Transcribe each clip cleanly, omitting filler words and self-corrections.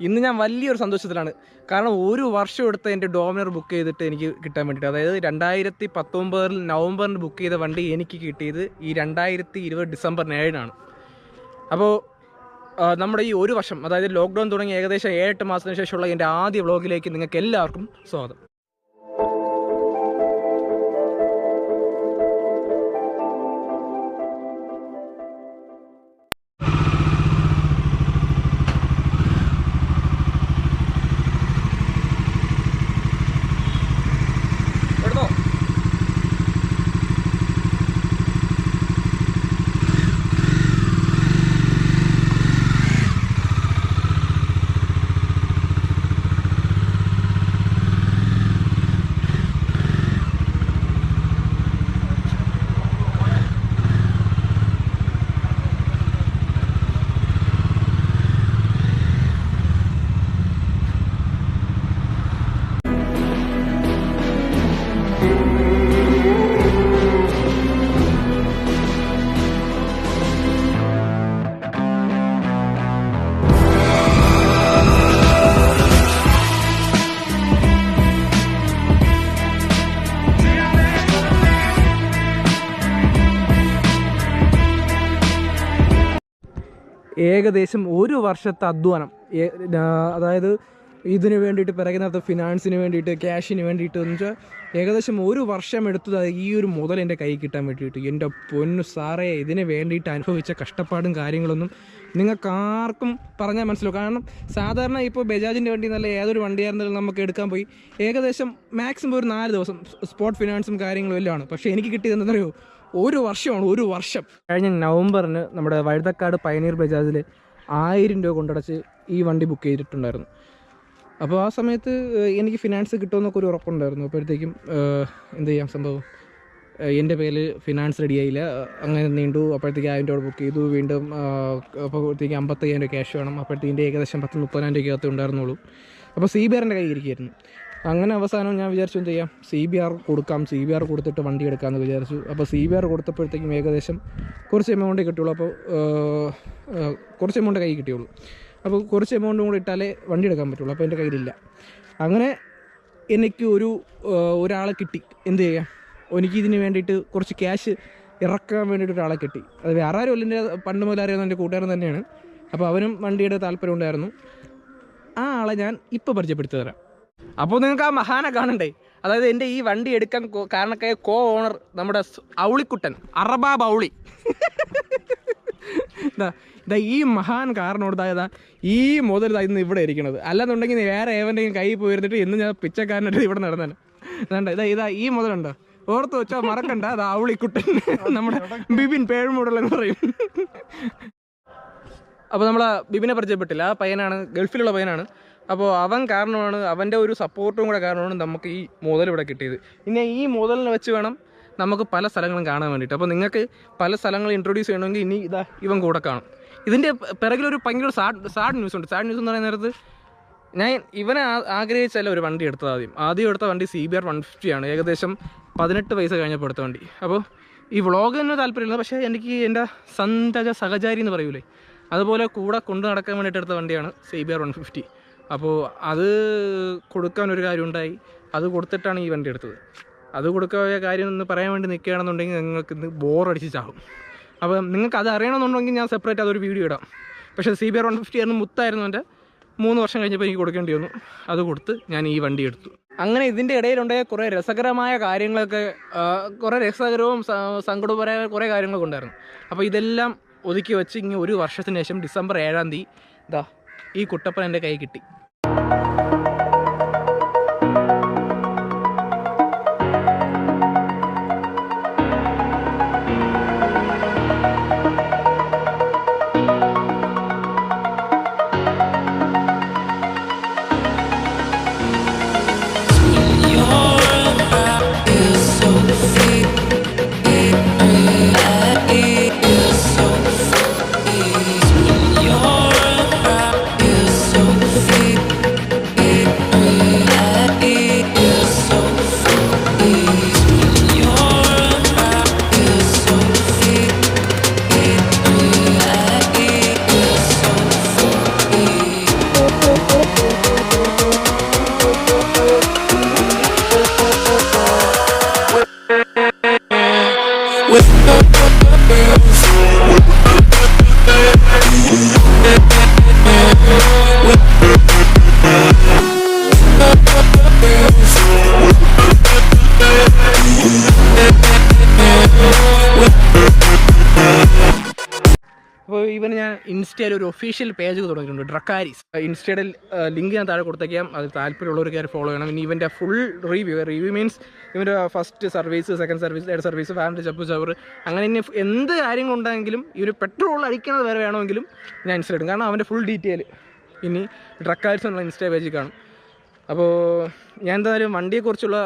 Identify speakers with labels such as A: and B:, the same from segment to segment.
A: ഇന്ന് ഞാൻ വലിയൊരു സന്തോഷത്തിലാണ്. കാരണം ഒരു വർഷം എടുത്ത് എൻ്റെ ഡോമിനർ ബുക്ക് ചെയ്തിട്ട് എനിക്ക് കിട്ടാൻ വേണ്ടിയിട്ട്, അതായത് 2019 നവംബറിന് ബുക്ക് ചെയ്ത വണ്ടി എനിക്ക് കിട്ടിയത് ഈ 2020 ഡിസംബർ 7-നാണ്. അപ്പോൾ നമ്മുടെ ഈ ഒരു വർഷം, അതായത് ലോക്ക്ഡൗൺ തുടങ്ങി ഏകദേശം 7-8 മാസത്തിന് ശേഷമുള്ള എൻ്റെ ആദ്യ വ്ളോഗിലേക്ക് നിങ്ങൾക്ക് എല്ലാവർക്കും സ്വാഗതം. ഏകദേശം ഒരു വർഷത്തെ അധ്വാനം, അതായത് ഇതിന് വേണ്ടിയിട്ട് പിറകെ നടത്ത ഫിനാൻസിന് വേണ്ടിയിട്ട്, ക്യാഷിന് വേണ്ടിയിട്ട് എന്ന് വെച്ചാൽ ഏകദേശം ഒരു വർഷം എടുത്തത് ഈ ഒരു മുതൽ എൻ്റെ കൈ കിട്ടാൻ വേണ്ടിയിട്ട്. എൻ്റെ പൊന്നു സാറേ, ഇതിന് വേണ്ടിയിട്ട് അനുഭവിച്ച കഷ്ടപ്പാടും കാര്യങ്ങളൊന്നും നിങ്ങൾക്ക് ആർക്കും പറഞ്ഞാൽ മനസ്സിലാവും. കാരണം സാധാരണ ഇപ്പോൾ ബജാജിൻ്റെ വണ്ടി നല്ല ഏതൊരു വണ്ടിയായിരുന്നാലും നമുക്ക് എടുക്കാൻ പോയി ഏകദേശം മാക്സിമം ഒരു 4 ദിവസം സ്പോട്ട് ഫിനാൻസും കാര്യങ്ങളും എല്ലാം ആണ്. പക്ഷേ എനിക്ക് കിട്ടിയത് എന്താണെന്നറിയോ, ഒരു വർഷമാണ്. ഒരു വർഷം കഴിഞ്ഞ നവംബറിന് നമ്മുടെ വഴുതക്കാട് പയനീർ ബജാജിൽ 1000 രൂപ കൊണ്ടടച്ച് ഈ വണ്ടി ബുക്ക് ചെയ്തിട്ടുണ്ടായിരുന്നു. അപ്പോൾ ആ സമയത്ത് എനിക്ക് ഫിനാൻസ് കിട്ടുമെന്നൊക്കെ ഒരു ഉറപ്പുണ്ടായിരുന്നു. അപ്പോഴത്തേക്കും എന്ത് ചെയ്യാം, സംഭവം എൻ്റെ പേരിൽ ഫിനാൻസ് റെഡിയായില്ല. അങ്ങനെ നീണ്ടു. അപ്പോഴത്തേക്ക് 1000 രൂപ ബുക്ക് ചെയ്തു. വീണ്ടും അപ്പോഴത്തേക്ക് 55,000 രൂപ ക്യാഷ് വേണം. അപ്പോഴത്തേക്ക് ഏകദേശം 10-30,000 രൂപയ്ക്കകത്ത് ഉണ്ടായിരുന്നുള്ളൂ. അപ്പോൾ CBR എൻ്റെ കയ്യിൽ ഇരിക്കുകയായിരുന്നു. അങ്ങനെ അവസാനം ഞാൻ വിചാരിച്ചു എന്ത് ചെയ്യാം, CBR കൊടുക്കാം, CBR കൊടുത്തിട്ട് വണ്ടി എടുക്കാമെന്ന് വിചാരിച്ചു. അപ്പോൾ CBR കൊടുത്തപ്പോഴത്തേക്കും ഏകദേശം കുറച്ച് എമൗണ്ടേ കിട്ടുള്ളൂ. അപ്പോൾ കുറച്ച് എമൗണ്ട് കയ്യിൽ കിട്ടിയുള്ളൂ. അപ്പോൾ കുറച്ച് എമൗണ്ടും കൂടി ഇട്ടാലേ വണ്ടി എടുക്കാൻ പറ്റുള്ളൂ. അപ്പോൾ എൻ്റെ കയ്യിലില്ല. അങ്ങനെ എനിക്ക് ഒരാളെ കിട്ടി. എന്ത് ചെയ്യാം, എനിക്കിതിന് വേണ്ടിയിട്ട് കുറച്ച് ക്യാഷ് ഇറക്കാൻ വേണ്ടിയിട്ട് ഒരാളെ കിട്ടി. അത് വേറെ ആരും അല്ല, എൻ്റെ പണ്ട് മുതൽ അറിയാവുന്ന എൻ്റെ കൂട്ടുകാരൻ തന്നെയാണ്. അപ്പോൾ അവനും വണ്ടിയുടെ താല്പര്യം ഉണ്ടായിരുന്നു. ആ ആളെ ഞാൻ ഇപ്പോൾ പരിചയപ്പെടുത്തി തരാം. അപ്പോൾ നിങ്ങൾക്ക് ആ മഹാനെ കാണണ്ടേ, അതായത് എൻ്റെ ഈ വണ്ടി എടുക്കാൻ കാരണക്കായ ഓണർ നമ്മുടെ ഔളിക്കുട്ടൻ, അറബാബ് ഔളി. ഇതാ ഈ മഹാൻ കാരണോട് ഈ മുതൽ ഇന്ന് ഇവിടെ ഇരിക്കണത്. അല്ലെന്നുണ്ടെങ്കിൽ വേറെ ഏവൻ്റെയും കൈ പോയിരുന്നിട്ട് എന്ന് ഞാൻ പിച്ചക്കാരനായിട്ട് ഇവിടെ നടന്നാണ്. ഇതാ ഈ മുതലുണ്ടോ, ഓർത്ത് വെച്ചാൽ മറക്കണ്ട. അത് ഔളിക്കുട്ടൻ, നമ്മുടെ ബിബിൻ പേഴുമൂടെന്ന് പറയും. അപ്പോൾ നമ്മൾ ബിബിനെ പരിചയപ്പെട്ടില്ല. ആ പയ്യനാണ്, ഗൾഫിലുള്ള പയ്യനാണ്. അപ്പോൾ അവൻ കാരണമാണ്, അവൻ്റെ ഒരു സപ്പോർട്ടും കൂടെ കാരണമാണ് നമുക്ക് ഈ മുതൽ ഇവിടെ കിട്ടിയത്. ഇനി ഈ മുതലിനെ വെച്ച് വേണം നമുക്ക് പല സ്ഥലങ്ങളും കാണാൻ വേണ്ടിയിട്ട്. അപ്പോൾ നിങ്ങൾക്ക് പല സ്ഥലങ്ങൾ ഇൻട്രൊഡ്യൂസ് ചെയ്യണമെങ്കിൽ ഇനി ഇവൻ കൂടെ കാണും. ഇതിൻ്റെ പിറകിലൊരു ഭയങ്കര സാഡ് ന്യൂസ് ഉണ്ട്. സാഡ് ന്യൂസ് എന്ന് പറയുന്ന നേരത്ത് ഞാൻ ഇവനെ ആഗ്രഹിച്ചല്ല ഒരു വണ്ടി എടുത്തത്. ആദ്യം എടുത്ത വണ്ടി CBR 150 ആണ്. ഏകദേശം 18 വയസ്സ് കഴിഞ്ഞപ്പോൾ എടുത്ത വണ്ടി. അപ്പോൾ ഈ വ്ളോഗ് തന്നെ താല്പര്യമില്ല, പക്ഷേ എനിക്ക് എൻ്റെ സഹചാരി എന്ന് പറയൂലേ, അതുപോലെ കൂടെ കൊണ്ടു നടക്കാൻ വേണ്ടിയിട്ട് എടുത്ത വണ്ടിയാണ് CBR 150. അപ്പോൾ അത് കൊടുക്കാനൊരു കാര്യം ഉണ്ടായി. അത് കൊടുത്തിട്ടാണ് ഈ വണ്ടി എടുത്തത്. അത് കൊടുക്കാനുള്ള കാര്യം ഒന്ന് പറയാൻ വേണ്ടി നിൽക്കുകയാണെന്നുണ്ടെങ്കിൽ നിങ്ങൾക്ക് ഇന്ന് ബോറടിച്ച് ചാവും. അപ്പോൾ നിങ്ങൾക്ക് അത് അറിയണമെന്നുണ്ടെങ്കിൽ ഞാൻ സെപ്പറേറ്റ് അതൊരു വീഡിയോ ഇടാം. പക്ഷേ CBR 150 ആയിരുന്നു, മുത്തായിരുന്നു. എൻ്റെ 3 വർഷം കഴിഞ്ഞപ്പോൾ എനിക്ക് കൊടുക്കേണ്ടി വന്നു. അത് കൊടുത്ത് ഞാൻ ഈ വണ്ടി എടുത്തു. അങ്ങനെ ഇതിൻ്റെ ഇടയിലുണ്ടായ കുറേ രസകരമായ കാര്യങ്ങളൊക്കെ, കുറേ രസകരവും സങ്കടപരമായ കുറേ കാര്യങ്ങളൊക്കെ ഉണ്ടായിരുന്നു. അപ്പോൾ ഇതെല്ലാം ഒതുക്കി വെച്ച് ഇങ്ങനെ ഒരു വർഷത്തിന് ശേഷം ഡിസംബർ 7-ാം തീയതി ഈ കുട്ടപ്പൻ എൻ്റെ കൈ കിട്ടി.
B: See
A: അപ്പോൾ ഇവന് ഞാൻ ഇൻസ്റ്റയിൽ ഒരു ഒഫീഷ്യൽ പേജ് തുടങ്ങിയിട്ടുണ്ട്, ഡ്രക്കാരിസ്. ഇൻസ്റ്റയുടെ ലിങ്ക് ഞാൻ താഴെ കൊടുത്തേക്കാം, അത് താല്പര്യമുള്ളവർ കയറി ഫോളോ ചെയ്യണം. ഇനി ഇവൻ്റെ ഫുൾ റിവ്യൂ മീൻസ് ഇവൻ്റെ first service, second service, third service, family ചപ്പ് ചവർ, അങ്ങനെ ഇനി എന്ത് കാര്യങ്ങളുണ്ടെങ്കിലും ഈ ഒരു പെട്രോൾ അടിക്കണത് വരെ വേണമെങ്കിലും ഞാൻ ഇൻസ്റ്റ ഇടും. കാരണം അവൻ്റെ ഫുൾ ഡീറ്റെയിൽ ഇനി ഡ്രക്കാരിസ് എന്നുള്ള ഇൻസ്റ്റ പേജിൽ കാണും. അപ്പോൾ ഞാൻ എന്തായാലും വണ്ടിയെക്കുറിച്ചുള്ള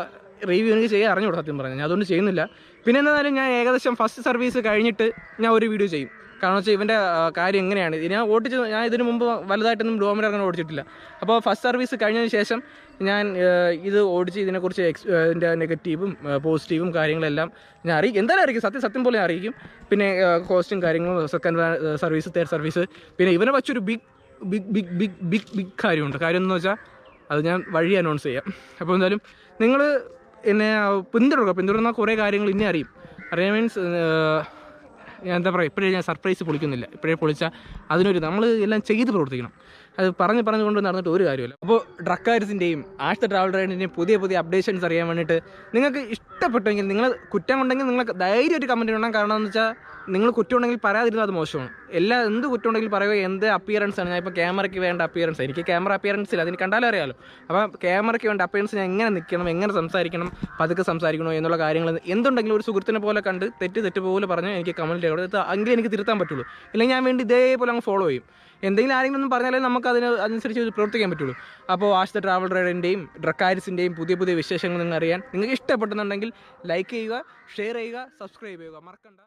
A: റിവ്യൂ എനിക്ക് ചെയ്യാൻ അറിഞ്ഞുകൂടാ സത്യം പറഞ്ഞു, ഞാൻ അതുകൊണ്ട് ചെയ്യുന്നില്ല. പിന്നെ എന്തായാലും ഞാൻ ഏകദേശം ഫസ്റ്റ് സർവീസ് കഴിഞ്ഞിട്ട് ഞാൻ ഒരു വീഡിയോ ചെയ്യും. കാരണം വെച്ചാൽ ഇവൻ്റെ കാര്യം എങ്ങനെയാണ്, ഞാൻ ഇതിന് മുമ്പ് വലുതായിട്ടൊന്നും ഡോമിനർ അങ്ങനെ ഓടിച്ചിട്ടില്ല. അപ്പോൾ ഫസ്റ്റ് സർവീസ് കഴിഞ്ഞതിന് ശേഷം ഞാൻ ഇത് ഓടിച്ച് ഇതിനെക്കുറിച്ച് ഇതിൻ്റെ നെഗറ്റീവും പോസിറ്റീവും കാര്യങ്ങളെല്ലാം ഞാൻ എന്തായാലും അറിയിക്കും, സത്യം പോലെ അറിയിക്കും. പിന്നെ കോസ്റ്റും കാര്യങ്ങളും, സെക്കൻഡ് സർവീസ്, തേർഡ് സർവീസ്, പിന്നെ ഇവനെ വച്ചൊരു ബിഗ് കാര്യമുണ്ട്. കാര്യം എന്ന് വെച്ചാൽ അത് ഞാൻ വഴി അനൗൺസ് ചെയ്യാം. അപ്പോൾ എന്തായാലും നിങ്ങൾ എന്നെ പിന്തുടരുന്ന കുറേ കാര്യങ്ങൾ ഇനി അറിയാം മീൻസ് ഞാൻ എന്താ പറയുക, ഇപ്പോഴേ ഞാൻ സർപ്രൈസ് പൊളിക്കുന്നില്ല. ഇപ്പോഴേ പൊളിച്ചാൽ നമ്മൾ എല്ലാം ചെയ്ത് പ്രവർത്തിക്കണം. അത് പറഞ്ഞുകൊണ്ട് നടന്നിട്ട് ഒരു കാര്യമില്ല. അപ്പോൾ ഡ്രക്കാരിസിൻ്റെയും ആഷ് ദ ട്രാവൽ റൈഡിൻ്റെയും പുതിയ അപ്ഡേഷൻസ് അറിയാൻ വേണ്ടിയിട്ട് നിങ്ങൾക്ക് ഇഷ്ടപ്പെട്ടെങ്കിൽ, നിങ്ങൾ കുറ്റം ഉണ്ടെങ്കിൽ നിങ്ങൾ ധൈര്യമായിട്ട് കമൻറ്റ് ചെയ്യണം. കാരണം എന്ന് വെച്ചാൽ നിങ്ങൾ കുറ്റം ഉണ്ടെങ്കിൽ പറയാതിരുന്നത് അത് മോശമാണ്. എന്ത് കുറ്റം ഉണ്ടെങ്കിൽ പറയുക, എന്ത് അപ്പിയറൻസ് ആണ്. ഞാൻ ഇപ്പോൾ ക്യാമറയ്ക്ക് വേണ്ട അപ്പിയറൻസ്, എനിക്ക് ക്യാമറ അപ്പിയറൻസ് ഇല്ല, അതിന് കണ്ടാലും അറിയാമല്ലോ. അപ്പോൾ ക്യാമറയ്ക്ക് വേണ്ട അപ്പിയറൻസ് ഞാൻ എങ്ങനെ നിൽക്കണം, എങ്ങനെ സംസാരിക്കണം, പതുക്കെ സംസാരിക്കണോ എന്നുള്ള കാര്യങ്ങൾ എന്തുണ്ടെങ്കിലും ഒരു സുഹൃത്തിനെ പോലെ കണ്ട് തെറ്റ് പോലെ പറഞ്ഞ് എനിക്ക് കമൻറ്റ് ചെയ്യണം. എങ്കിലും എനിക്ക് തിരുത്താൻ പറ്റുള്ളൂ. ഇല്ലെങ്കിൽ ഞാൻ വേണ്ടി ഇതേപോലെ അങ്ങ് ഫോളോ ചെയ്യും. എന്തെങ്കിലും ആരെങ്കിലും ഒന്നും പറഞ്ഞാലേ നമുക്ക് അതനുസരിച്ച് പ്രവർത്തിക്കാൻ പറ്റുള്ളൂ. അപ്പോൾ ആഷ് ദ ട്രാവൽ റൈഡിൻ്റെയും ഡ്രക്കാരിസിൻ്റെയും പുതിയ വിശേഷങ്ങൾ നിങ്ങൾ അറിയാൻ നിങ്ങൾക്ക് ഇഷ്ടപ്പെടുന്നുണ്ടെങ്കിൽ ലൈക്ക് ചെയ്യുക, ഷെയർ ചെയ്യുക, സബ്സ്ക്രൈബ് ചെയ്യുക, മറക്കണ്ട.